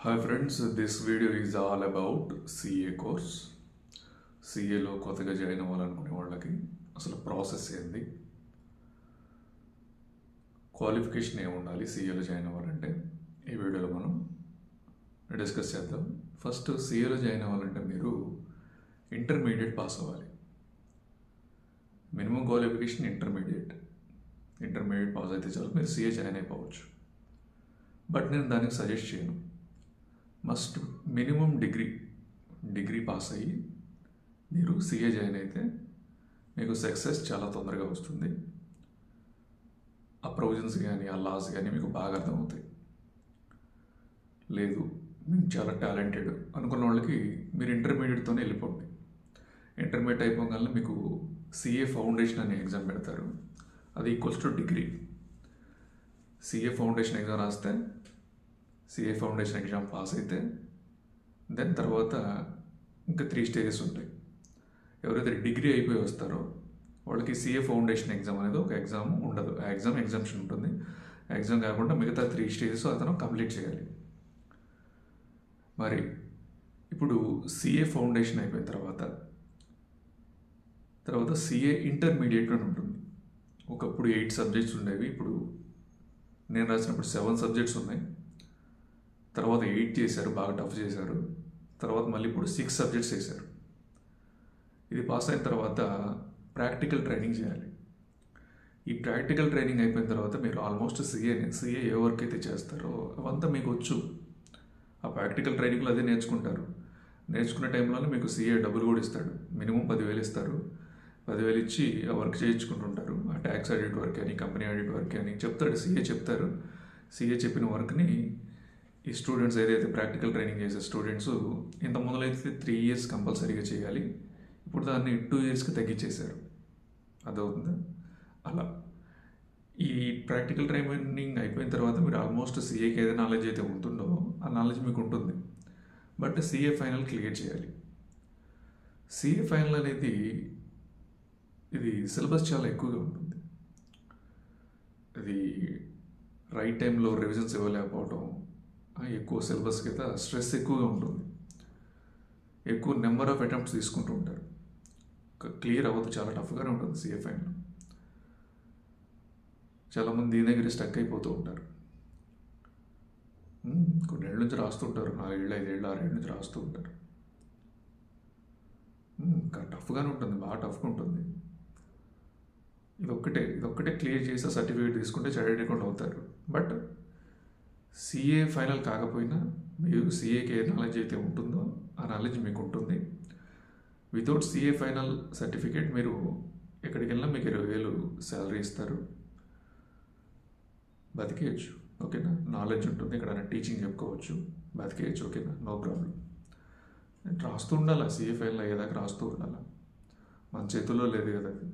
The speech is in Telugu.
Hi friends, this video is all about CA course. CAలో కొత్తగా జాయిన్ అవ్వాలనుకునే వాళ్ళకి అసలు ప్రాసెస్ ఏంది, క్వాలిఫికేషన్ ఏముండాలి CAలో జాయిన్ అవ్వాలంటే ఈ వీడియోలో మనం డిస్కస్ చేద్దాం. ఫస్ట్ CAలో జాయిన్ అవ్వాలంటే మీరు ఇంటర్మీడియట్ పాస్ అవ్వాలి. మినిమం క్వాలిఫికేషన్ ఇంటర్మీడియట్ పాస్ అయితే చాలు, మీరు CA జాయిన్ అయిపోవచ్చు. బట్ నేను దానికి సజెస్ట్ చేయను. మస్ట్ మినిమం డిగ్రీ పాస్ అయ్యి మీరు CA జాయిన్ అయితే మీకు సక్సెస్ చాలా తొందరగా వస్తుంది. ఆ ప్రొవిజన్స్ కానీ ఆ లాస్ కానీ మీకు బాగా అర్థమవుతాయి. లేదు మీరు చాలా టాలెంటెడ్ అనుకున్న వాళ్ళకి మీరు ఇంటర్మీడియట్తోనే వెళ్ళిపోండి. ఇంటర్మీడియట్ అయిపోగానే మీకు CA ఫౌండేషన్ అనే ఎగ్జామ్ పెడతారు. అది equals to degree. CA foundation exam రాస్తే CA ఫౌండేషన్ ఎగ్జామ్ పాస్ అయితే దెన్ తర్వాత ఇంకా 3 స్టేజెస్ ఉంటాయి. ఎవరైతే డిగ్రీ అయిపోయి వస్తారో వాళ్ళకి CA ఫౌండేషన్ ఎగ్జామ్ అనేది ఒక ఎగ్జామ్ ఉండదు. ఆ ఎగ్జామ్ ఎగ్జామ్షన్ ఉంటుంది. ఆ ఎగ్జామ్ కాకుండా మిగతా 3 స్టేజెస్ అతను కంప్లీట్ చేయాలి. మరి ఇప్పుడు CA ఫౌండేషన్ అయిపోయిన తర్వాత CA ఇంటర్మీడియట్ అని ఉంటుంది. ఒకప్పుడు 8 సబ్జెక్ట్స్ ఉండేవి, ఇప్పుడు నేను రాసినప్పుడు 7 సబ్జెక్ట్స్ ఉన్నాయి. తర్వాత 8 చేశారు, బాగా టఫ్ చేశారు. తర్వాత మళ్ళీ ఇప్పుడు 6 సబ్జెక్ట్స్ చేశారు. ఇది పాస్ అయిన తర్వాత ప్రాక్టికల్ ట్రైనింగ్ చేయాలి. ఈ ప్రాక్టికల్ ట్రైనింగ్ అయిపోయిన తర్వాత మీరు ఆల్మోస్ట్ CA ఏ వర్క్ అయితే చేస్తారో అవంతా మీకు వచ్చు. ఆ ప్రాక్టికల్ ట్రైనింగ్లో అదే నేర్చుకుంటారు. నేర్చుకునే టైంలోనే మీకు CA డబ్బులు కూడా ఇస్తాడు. మినిమం 10,000 ఇస్తారు. 10,000 ఇచ్చి ఆ వర్క్ చేయించుకుంటుంటారు. ఆ ట్యాక్స్ ఆడిట్ వర్క్ అని, కంపెనీ ఆడిట్ వర్క్ అని చెప్తాడు. CA చెప్పిన వర్క్ని ఈ స్టూడెంట్స్ ఏదైతే ప్రాక్టికల్ ట్రైనింగ్ చేసే స్టూడెంట్స్ ఇంత ముందులైతే 3 ఇయర్స్ కంపల్సరీగా చేయాలి. ఇప్పుడు దాన్ని 2 ఇయర్స్కి తగ్గించేశారు. అదవుతుందా? అలా ఈ ప్రాక్టికల్ ట్రైనింగ్ అయిపోయిన తర్వాత మీరు ఆల్మోస్ట్ CAకి ఏదైతే నాలెడ్జ్ అయితే ఉంటుందో ఆ నాలెడ్జ్ మీకు ఉంటుంది. బట్ CA ఫైనల్ క్లియర్ చేయాలి. CA ఫైనల్ అనేది ఇది సిలబస్ చాలా ఎక్కువగా ఉంటుంది. ఇది రైట్ టైంలో రివిజన్స్ ఇవ్వలేకపోవడం, ఎక్కువ సిలబస్ కింద స్ట్రెస్ ఎక్కువగా ఉంటుంది. ఎక్కువ నెంబర్ ఆఫ్ అటెంప్ట్స్ తీసుకుంటూ ఉంటారు. క్లియర్ అవ్వదు, చాలా టఫ్గానే ఉంటుంది CA ఫైనల్. చాలామంది దీని దగ్గర స్టక్ అయిపోతూ ఉంటారు. కొన్ని ఏళ్ళ నుంచి రాస్తుంటారు, 4 ఏళ్ళు 5 ఏళ్ళు 6 ఏళ్ళ నుంచి రాస్తూ ఉంటారు. టఫ్గానే ఉంటుంది, బాగా టఫ్గా ఉంటుంది. ఇదొక్కటే క్లియర్ చేసి సర్టిఫికేట్ తీసుకుంటే చార్టెడ్ అకౌంట్ అవుతారు. బట్ CA ఫైనల్ కాకపోయినా మీరు CAకి ఏ నాలెడ్జ్ అయితే ఉంటుందో ఆ నాలెడ్జ్ మీకు ఉంటుంది. వితౌట్ CA ఫైనల్ సర్టిఫికేట్ మీరు ఎక్కడికి వెళ్ళినా మీకు 20,000 శాలరీ ఇస్తారు, బతికేయచ్చు. ఓకేనా? నాలెడ్జ్ ఉంటుంది, ఇక్కడ టీచింగ్ చెప్పుకోవచ్చు, బతికేయచ్చు. ఓకేనా? No problem. రాస్తూ ఉండాలా, CA ఫైనల్ అయ్యేదాకా రాస్తూ ఉండాలా. మన చేతుల్లో లేదు కదా అది.